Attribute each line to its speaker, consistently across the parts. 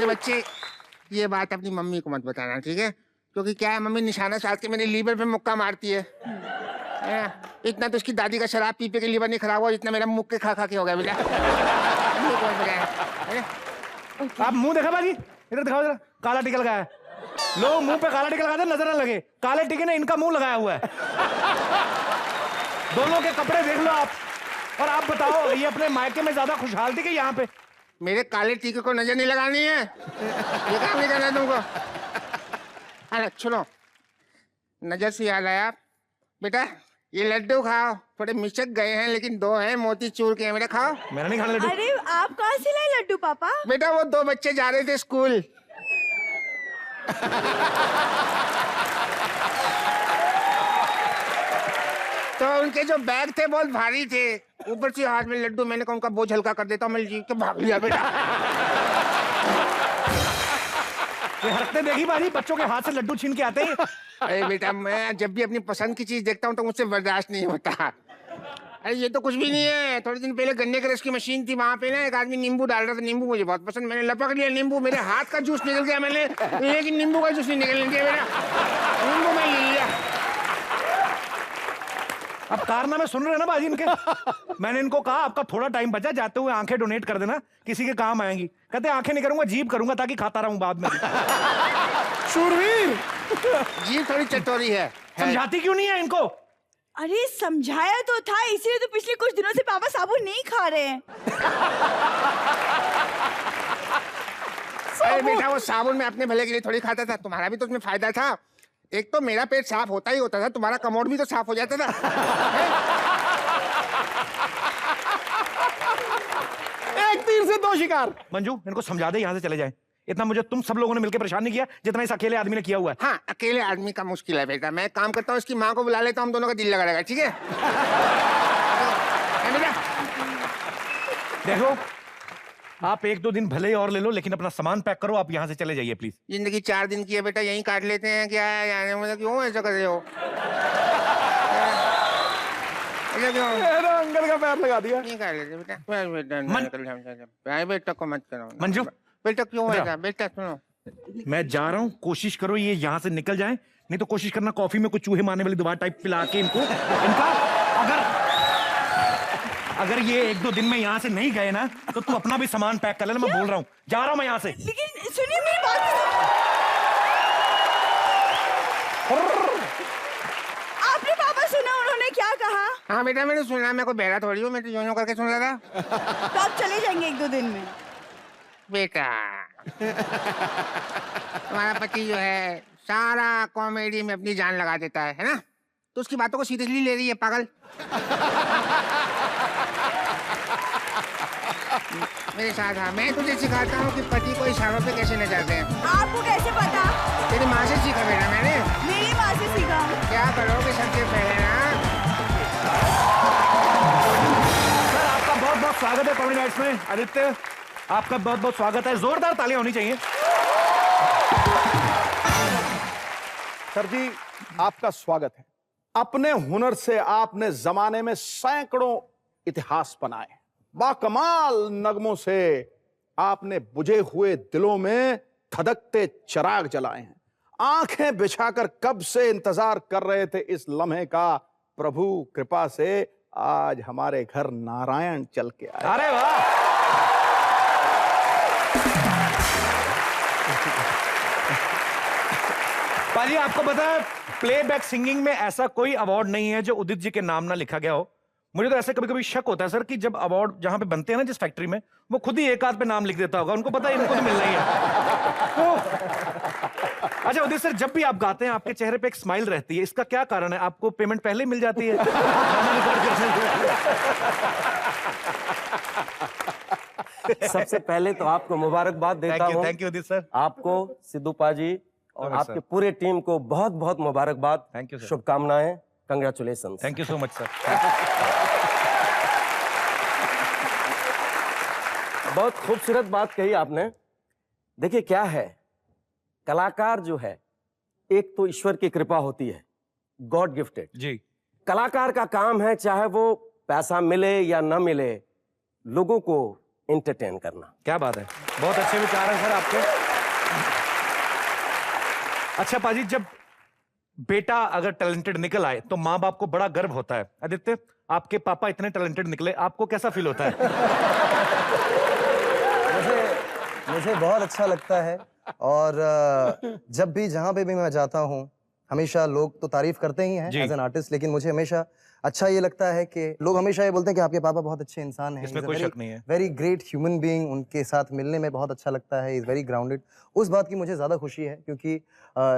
Speaker 1: मेरे बच्चे, ये बात अपनी मम्मी को मत बताना, ठीक है? क्योंकि क्या है, मम्मी निशाना साध के मेरे लीवर पे मुक्का मारती है। इतना तो उसकी दादी का शराब पी के लीवर नहीं खराब हुआ, जितना मेरा मुक्के खा के हो गया बेटा।
Speaker 2: आप मुंह देखा बाजी, इधर दिखाओ जरा, काला टिकल लगाया है। लोग मुंह पे काला टिकल लगाते नजर न लगे, काले टिके ने इनका मुंह लगाया हुआ है। दोनों के कपड़े देख लो आप। और आप बताओ, ये अपने मायके में ज्यादा खुशहाल थी कि यहाँ पे?
Speaker 1: मेरे काले टीके को नजर नहीं लगानी है, ये काम नहीं करना तुमको। अरे सुनो, नजर से याद आया बेटा, ये लड्डू खाओ, थोड़े मिचक गए हैं लेकिन 2 हैं मोतीचूर के हैं बेटा, खाओ।
Speaker 2: मैंने नहीं खाने लड्डू।
Speaker 3: अरे आप कहाँ से लाए लड्डू पापा?
Speaker 1: बेटा वो 2 बच्चे जा रहे थे स्कूल। तो उनके जो बैग थे बहुत भारी थे, ऊपर से हाथ में लड्डू, मैंने कहा उनका बोझ हल्का कर देता हूँ, मैं जीत के भाग लिया बेटा।
Speaker 2: ये हरकतें देखी बाजी, बच्चों के हाथ से लड्डू छीन के आते हैं।
Speaker 1: अरे बेटा, मैं जब भी अपनी पसंद की चीज देखता हूँ तो मुझसे बर्दाश्त नहीं होता। अरे ये तो कुछ भी नहीं है, थोड़े दिन पहले गन्ने के रस की मशीन थी, वहां पे ना एक आदमी नींबू डाल रहा था, नींबू मुझे बहुत पसंद, मैंने लपक लिया नींबू, मेरे हाथ का जूस निकल गया, मैंने लेकिन नींबू का जूस नहीं निकलने दिया बेटा, नींबू मैं ले लिया।
Speaker 2: अब कारनामे सुन रहे हैं ना बाजी इनके। मैंने इनको कहा आपका थोड़ा टाइम बचा, जाते हुए आंखें डोनेट कर देना, किसी के काम आएंगी। कहते आंखें नहीं करूंगा, जीभ करूंगा ताकि खाता रहूं बाद में।
Speaker 1: शूरवीर, जीभ थोड़ी चटोरी है।
Speaker 2: समझाती क्यों नहीं है इनको?
Speaker 3: अरे समझाया तो था, इसलिए तो पिछले कुछ दिनों से पापा साबुन नहीं खा रहे हैं।
Speaker 1: अरे बेटा, वो साबुन मैं अपने भले के लिए थोड़ी खाता था, तुम्हारा भी तो उसमें फायदा था। एक तो मेरा पेट साफ होता ही होता था, तुम्हारा कमोड भी तो साफ हो जाता था।
Speaker 4: एक तीर से 2 शिकार।
Speaker 2: मंजू, इनको समझा दे, यहाँ से चले जाएं। इतना मुझे तुम सब लोगों ने मिलकर परेशान नहीं किया जितना इस अकेले आदमी ने किया हुआ है।
Speaker 1: हाँ, अकेले आदमी का मुश्किल है बेटा, मैं काम करता हूँ, इसकी माँ को बुला लेता हूँ, हम दोनों का दिल लगा रहेगा, ठीक है? बेटा
Speaker 2: देखो, आप 1-2 दिन भले ही और ले लो, लेकिन अपना सामान पैक करो, आप यहाँ से चले जाइए प्लीज।
Speaker 1: जिंदगी 4 दिन की है बेटा, यहीं काट लेते हैं, क्या है यार, मतलब क्यों ऐसा कर रहे हो?
Speaker 4: अंकल का पैर लगा दिया।
Speaker 1: नहीं काट लेते बेटा, बेटा को मत करो।
Speaker 2: मंजू,
Speaker 1: बेटा क्यों ऐसा? बेटा सुनो,
Speaker 2: मैं जा रहा हूँ, कोशिश करो ये यहाँ से निकल जाए, नहीं तो कोशिश करना कॉफी में कुछ चूहे मारने वाली दवा टाइप पिला के इनको। इनका अगर ये 1-2 दिन में यहाँ से नहीं गए ना, तो तू अपना भी सामान पैक कर लेना, मैं बोल रहा हूँ, जा रहा हूँ मैं यहाँ से।
Speaker 3: लेकिन सुनिए मेरी बात। आपने पापा सुना उन्होंने क्या कहा?
Speaker 1: हाँ बेटा मैंने सुना, मैं कोई बहरा थोड़ी हूँ, मैं तो यूं करके सुन रहा था।
Speaker 3: तो आप चले जाएंगे 1-2 दिन में?
Speaker 1: बेटा तुम्हारा पति जो है सारा कॉमेडी में अपनी जान लगा देता है ना? तो उसकी बातों को सीरियसली ले रही है पागल। मेरे साथ हाँ, मैं तुझे सिखाता हूँ कि पति को इशारों पे कैसे नचाते हैं।
Speaker 3: आपको कैसे पता?
Speaker 1: तेरी माँ से सीखा बेटा मैंने।
Speaker 3: मेरी माँ से सीखा।
Speaker 1: क्या करोगे सबसे पहले ना?
Speaker 2: सर आपका बहुत बहुत स्वागत है कॉमेडी नाइट्स में। आदित्य, आपका बहुत बहुत स्वागत है, जोरदार तालियां होनी चाहिए।
Speaker 4: सर जी, आपका स्वागत है। अपने हुनर से आपने जमाने में सैकड़ों इतिहास बनाए, बाकमाल नगमों से आपने बुझे हुए दिलों में धधकते चिराग जलाए हैं। आंखें बिछाकर कब से इंतजार कर रहे थे इस लम्हे का, प्रभु कृपा से आज हमारे घर नारायण चल के आए।
Speaker 2: अरे वाह, पाजी आपको पता है प्लेबैक सिंगिंग में ऐसा कोई अवार्ड नहीं है जो उदित जी के नाम ना लिखा गया हो। मुझे तो ऐसे कभी कभी शक होता है सर कि जब अवार्ड जहां पे बनते हैं ना जिस फैक्ट्री में, वो खुद ही एक आध पे नाम लिख देता होगा, उनको पता है इनको तो मिलना ही है। तो अच्छा उदित सर, जब भी आप गाते हैं आपके चेहरे पे एक स्माइल रहती है, इसका क्या कारण है? आपको पेमेंट पहले ही मिल जाती है?
Speaker 5: सबसे पहले तो आपको मुबारकबाद देता हूं।
Speaker 2: Thank you Udit sir.
Speaker 5: आपको, सिद्धू पाजी और आपके पूरे टीम को बहुत बहुत मुबारकबाद।
Speaker 2: Thank you sir.
Speaker 5: शुभकामनाएं, congratulation.
Speaker 2: Thank you so much sir.
Speaker 5: बहुत खूबसूरत बात कही आपने। देखिए क्या है, कलाकार जो है एक तो ईश्वर की कृपा होती है, गॉड गिफ्टेड
Speaker 2: जी।
Speaker 5: कलाकार का काम है, चाहे वो पैसा मिले या ना मिले, लोगों को एंटरटेन करना।
Speaker 2: क्या बात है, बहुत अच्छे विचार हैं सर आपके। अच्छा पाजी, जब बेटा अगर टैलेंटेड निकल आए तो माँ बाप को बड़ा गर्व होता है। आदित्य, आपके पापा इतने टैलेंटेड निकले, आपको कैसा फील होता है?
Speaker 6: मुझे बहुत अच्छा लगता है। और जब भी जहाँ पे भी मैं जाता हूँ, हमेशा लोग तो तारीफ करते ही हैं एज एन आर्टिस्ट, लेकिन मुझे हमेशा अच्छा ये लगता है कि लोग हमेशा ये बोलते हैं कि आपके पापा बहुत अच्छे इंसान हैं,
Speaker 2: इसमें कोई शक नहीं है।
Speaker 6: Very great human being. उनके साथ मिलने में बहुत अच्छा लगता है, इज वेरी ग्राउंडेड। उस बात की मुझे ज़्यादा खुशी है, क्योंकि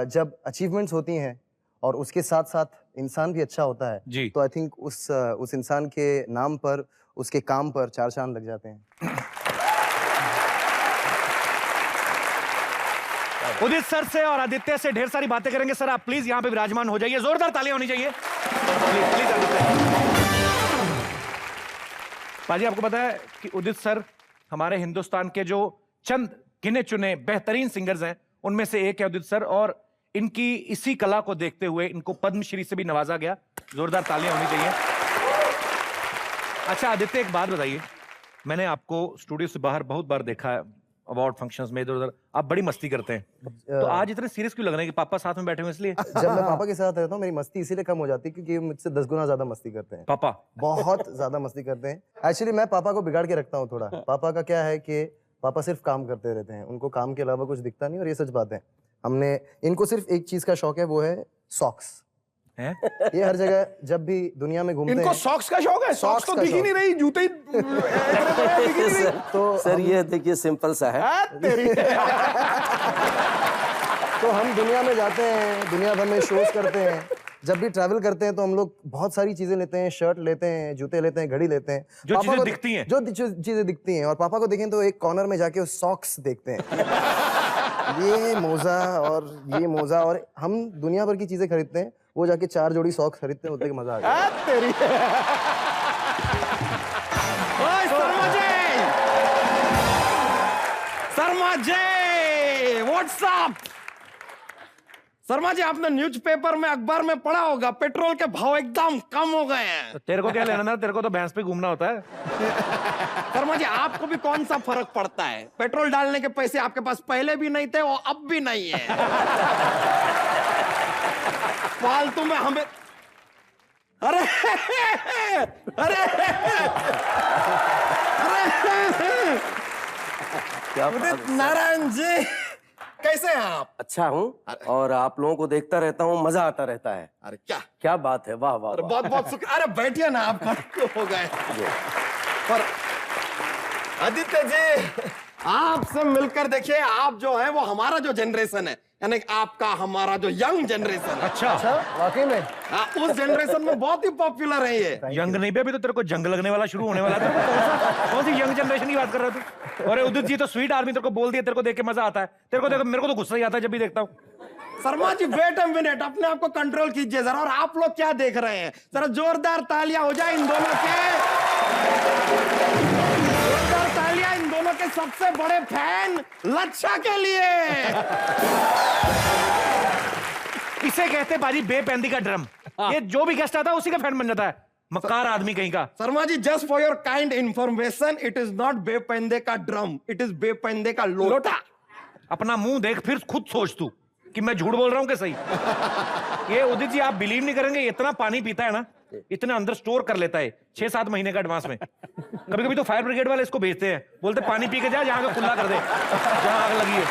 Speaker 6: जब अचीवमेंट्स होती हैं और उसके साथ साथ इंसान भी अच्छा होता है,
Speaker 2: जी।
Speaker 6: तो आई थिंक उस इंसान के नाम पर, उसके काम पर 4 चांद लग जाते हैं।
Speaker 2: उदित सर से और आदित्य से ढेर सारी बातें करेंगे। सर आप प्लीज यहाँ पे विराजमान हो जाइए, जोरदार तालियां होनी चाहिए। Please please Aditya. पाजी, आपको पता है कि उदित सर हमारे हिंदुस्तान के जो चंद गिने चुने बेहतरीन सिंगर्स हैं उनमें से एक है उदित सर, और इनकी इसी कला को देखते हुए इनको पद्मश्री से भी नवाजा गया। जोरदार तालियां होनी चाहिए। अच्छा आदित्य, एक बात बताइए, मैंने आपको स्टूडियो से बाहर बहुत बार देखा है, अवार्ड फंक्शंस में इधर उधर आप बड़ी मस्ती करते हैं, तो आज इतने सीरियस क्यों लग रहे हैं? कि पापा साथ में बैठे हुए इसलिए?
Speaker 6: जब मैं पापा के साथ रहता हूँ, मेरी मस्ती इसीलिए कम हो जाती है क्योंकि मुझसे 10 गुना ज्यादा मस्ती करते हैं।
Speaker 2: पापा
Speaker 6: बहुत ज्यादा मस्ती करते हैं। एक्चुअली मैं पापा को बिगाड़ के रखता हूँ थोड़ा। पापा का क्या है कि पापा सिर्फ काम करते रहते हैं, उनको काम के अलावा कुछ दिखता नहीं, और ये सच बात है। हमने इनको सिर्फ एक चीज का शौक है, वो है सॉक्स।
Speaker 2: हैं?
Speaker 6: ये हर जगह जब भी दुनिया में घूमते
Speaker 4: इनको
Speaker 6: हैं,
Speaker 4: सॉक्स का शौक है? सॉक्स तो
Speaker 6: का
Speaker 4: दिख ही
Speaker 6: शौक।
Speaker 4: नहीं रही, जूते ही दिख ही नहीं रही।
Speaker 6: तो
Speaker 5: सर ये देखिए सिंपल सा है।
Speaker 4: तेरी
Speaker 6: तो हम दुनिया में जाते हैं, दुनिया भर में शोज करते हैं। जब भी ट्रैवल करते हैं तो हम लोग बहुत सारी चीजें लेते हैं, शर्ट लेते हैं, जूते लेते हैं, घड़ी लेते हैं,
Speaker 2: जो
Speaker 6: पापा
Speaker 2: चीजें
Speaker 6: को
Speaker 2: दिखती हैं।
Speaker 6: जो चीजें दिखती हैं। और पापा को देखें तो एक कॉर्नर में जाके वो सॉक्स देखते हैं। ये मोजा और ये मोजा, और हम दुनिया भर की चीजें खरीदते हैं, वो जाके 4 जोड़ी सॉक्स खरीदते हैं, होते के मजा आ गया।
Speaker 4: तेरी ओए शर्मा जी, शर्मा जी, व्हाट्स अप? शर्मा जी, आपने न्यूज़पेपर में, अखबार में पढ़ा होगा, पेट्रोल के भाव एकदम कम हो गए हैं।
Speaker 2: तो तेरे को क्या लेना था? तेरे को तो भैंस पे घूमना होता है।
Speaker 4: शर्मा जी, आपको भी कौन सा फर्क पड़ता है? पेट्रोल डालने के पैसे आपके पास पहले भी नहीं थे और अब भी नहीं है। फालतू में हमें, अरे अरे
Speaker 5: क्या
Speaker 4: उदित नारायण जी, कैसे हैं आप?
Speaker 5: अच्छा हूँ, और आप लोगों को देखता रहता हूँ, मजा आता रहता है।
Speaker 4: अरे क्या
Speaker 5: क्या बात है, वाह वाह वाह।
Speaker 4: बहुत बहुत शुक्रिया। अरे बैठिए ना, आप खड़े हो गए। पर आदित्य जी, आपसे मिलकर देखिए, आप जो है वो हमारा जो जनरेशन है, यानी आपका हमारा जो यंग जनरेशन है,
Speaker 2: अच्छा
Speaker 6: वाकई में
Speaker 4: उस जनरेशन में बहुत ही पॉपुलर है ये।
Speaker 2: यंग नहीं भी, अभी तो तेरे को जंग लगने वाला शुरू होने वाला था। कौन सी यंग जनरेशन की बात कर रहा तू? अरे उदित जी तो स्वीट आदमी, तेरे को बोल दिया, तेरे को देख के मजा आता है। तेरे को देखो, मेरे को तो गुस्सा ही आता है जब भी देखता हूँ।
Speaker 4: Sharma ji wait a minute, अपने आप को कंट्रोल कीजिए जरा। और आप लोग क्या देख रहे हैं? जरा जोरदार तालियां हो जाए इन दोनों के, जोरदार तालियां इन दोनों के सबसे बड़े फैन लच्छा के लिए।
Speaker 2: इसे कहते बाजी बेपैंदी का ड्रम। ये जो भी गेस्ट आता है उसी का फैन बन जाता है, मक्कार आदमी कहीं का।
Speaker 4: Sharma ji, just for your kind information, it is not बेपैंदे का ड्रम, इट इज बेपैंदे का लोटा।
Speaker 2: अपना मुंह देख, फिर खुद सोच तू कि मैं झूठ बोल रहा हूं कि सही। ये उदित जी आप बिलीव नहीं करेंगे, इतना पानी पीता है ना, इतना अंदर स्टोर कर लेता है 6-7 महीने का एडवांस में। कभी कभी तो फायर ब्रिगेड वाले इसको भेजते हैं, बोलते पानी पी के जा, जहां का खुला कर दे, जहां आग लगी है।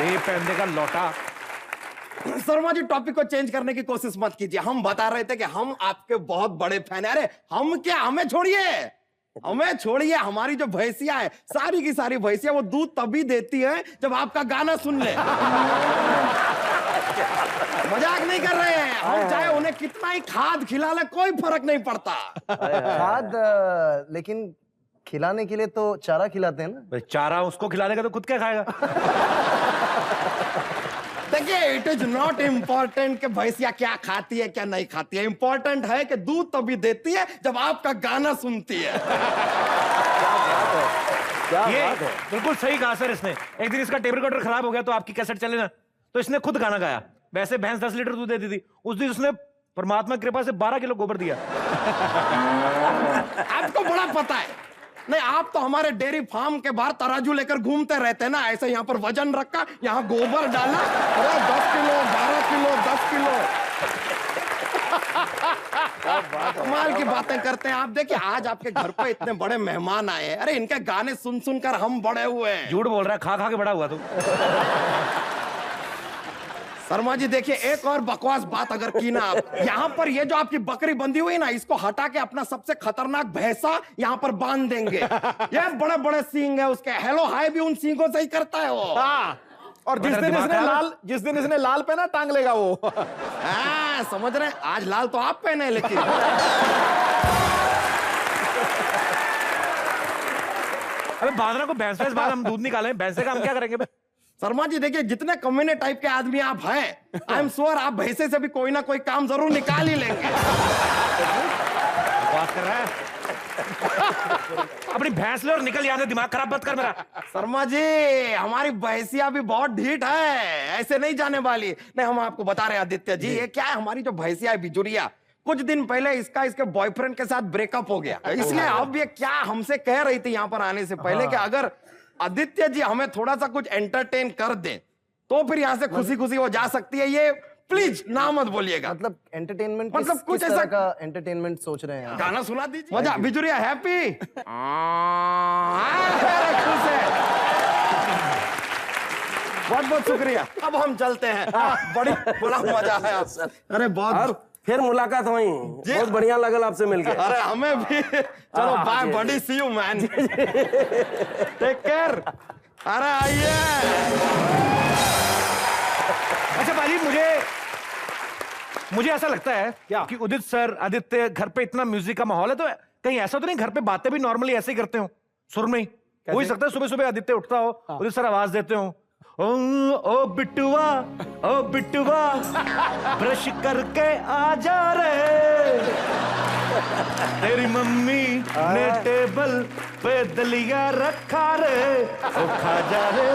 Speaker 2: बेपैंदे का लौटा।
Speaker 4: शर्मा जी, टॉपिक को चेंज करने की कोशिश मत कीजिए। हम बता रहे थे कि हम आपके बहुत बड़े फैन हैं। अरे हम क्या, हमें छोड़िए, हमें छोड़िए। हमारी जो भैंसियां है, सारी की सारी भैंसियां, वो दूध तभी देती है जब आपका गाना सुन ले। मजाक नहीं कर रहे हैं हम, चाहे उन्हें कितना ही खाद खिला ले, कोई फर्क नहीं पड़ता।
Speaker 6: खाद, लेकिन खिलाने के लिए तो चारा खिलाते हैं ना।
Speaker 2: चारा उसको खिला देगा तो खुद क्या खाएगा?
Speaker 4: देखिए, इट इज नॉट इम्पोर्टेंट कि भैंसिया क्या खाती है क्या नहीं खाती है। इम्पोर्टेंट है कि दूध तभी देती है जब आपका गाना सुनती है।
Speaker 5: क्या
Speaker 2: ये
Speaker 5: बात है।
Speaker 2: बिल्कुल सही कहा सर इसने। एक दिन इसका टेप रिकॉर्डर खराब हो गया तो आपकी कैसेट चले ना, तो इसने खुद गाना गाया। वैसे भैंस 10 लीटर दूध देती थी, उस दिन उसने परमात्मा की कृपा से 12 किलो गोबर दिया।
Speaker 4: आपको बड़ा पता है,
Speaker 5: नहीं, आप तो हमारे डेयरी फार्म के बाहर तराजू लेकर घूमते रहते हैं ना, ऐसे यहाँ पर वजन रखा, यहाँ गोबर डाला, अरे 10 किलो 12 किलो 10 किलो। कमाल की बातें करते हैं आप। देखिए आज आपके घर पे इतने बड़े मेहमान आए हैं, अरे इनके गाने सुन सुनकर हम बड़े हुए हैं।
Speaker 2: झूठ बोल रहा है, खा खा के बड़ा हुआ तू।
Speaker 5: शर्मा जी देखिए, एक और बकवास बात अगर की ना आप, यहाँ पर ये जो आपकी बकरी बंधी हुई ना, इसको हटा के अपना सबसे खतरनाक भैंसा यहाँ पर बांध देंगे। ये बड़े बड़े सींग है उसके, हेलो हाय भी उन सींगों से ही करता है वो।
Speaker 4: हाँ, और जिस दिन इसने लाल पहना टांग लेगा वो।
Speaker 5: हाँ, समझ रहे हैं, आज लाल तो आप पहने लेकिन।
Speaker 2: अबे बांधना को भैंस भैंस बाद हम दूध निकालें, भैंसे का हम क्या करेंगे बे?
Speaker 5: शर्मा जी देखिए, जितने कम्युने टाइप के आदमी आप हैं, आई एम श्योर आप भैंसे से भी कोई ना कोई काम जरूर निकाल ही लेंगे।
Speaker 2: बात कर रहा है अपनी भैंस ले और निकल यहाँ से, दिमाग खराब मत कर मेरा।
Speaker 5: शर्मा जी हमारी भैंसिया भी बहुत ढीठ है, ऐसे नहीं जाने वाली। नहीं, हम आपको बता रहे हैं आदित्य जी, ये क्या है, हमारी जो भैंसिया है बिजुरिया, कुछ दिन पहले इसका इसके बॉयफ्रेंड के साथ ब्रेकअप हो गया, इसलिए अब ये क्या हमसे कह रही थी यहाँ पर आने से पहले कि अगर आदित्य जी हमें थोड़ा सा कुछ एंटरटेन कर दें तो फिर यहाँ से खुशी खुशी वो जा सकती है। ये प्लीज ना मत बोलिएगा।
Speaker 6: मतलब एंटरटेनमेंट,
Speaker 5: मतलब कुछ
Speaker 6: किस
Speaker 5: ऐसा
Speaker 6: तरह का एंटरटेनमेंट सोच रहे हैं आप?
Speaker 5: गाना सुना दीजिए। मजा बिजुरिया हैप्पी खुश है। बहुत बहुत शुक्रिया, अब हम चलते हैं। बड़ा मजा आया। अरे बहुत, फिर मुलाकात हुई, बहुत बढ़िया लगल आपसे मिलकर। अरे हमें भी। चलो बाय बड़ी, सी यू मैन, टेक केयर। अरे आइए।
Speaker 2: अच्छा पाजी, मुझे ऐसा लगता है कि उदित सर, आदित्य, घर पे इतना म्यूजिक का माहौल है, तो कहीं ऐसा तो नहीं घर पे बातें भी नॉर्मली ऐसे ही करते हो, सुर में ही? हो ही सकता है सुबह सुबह आदित्य उठता हो, उदित सर आवाज देते हो, ओ बिटुआ, ओ बिटुआ, ब्रश करके आ जा रे, तेरी मम्मी ने टेबल पे दलिया रखा रे, ओ खा जा रे,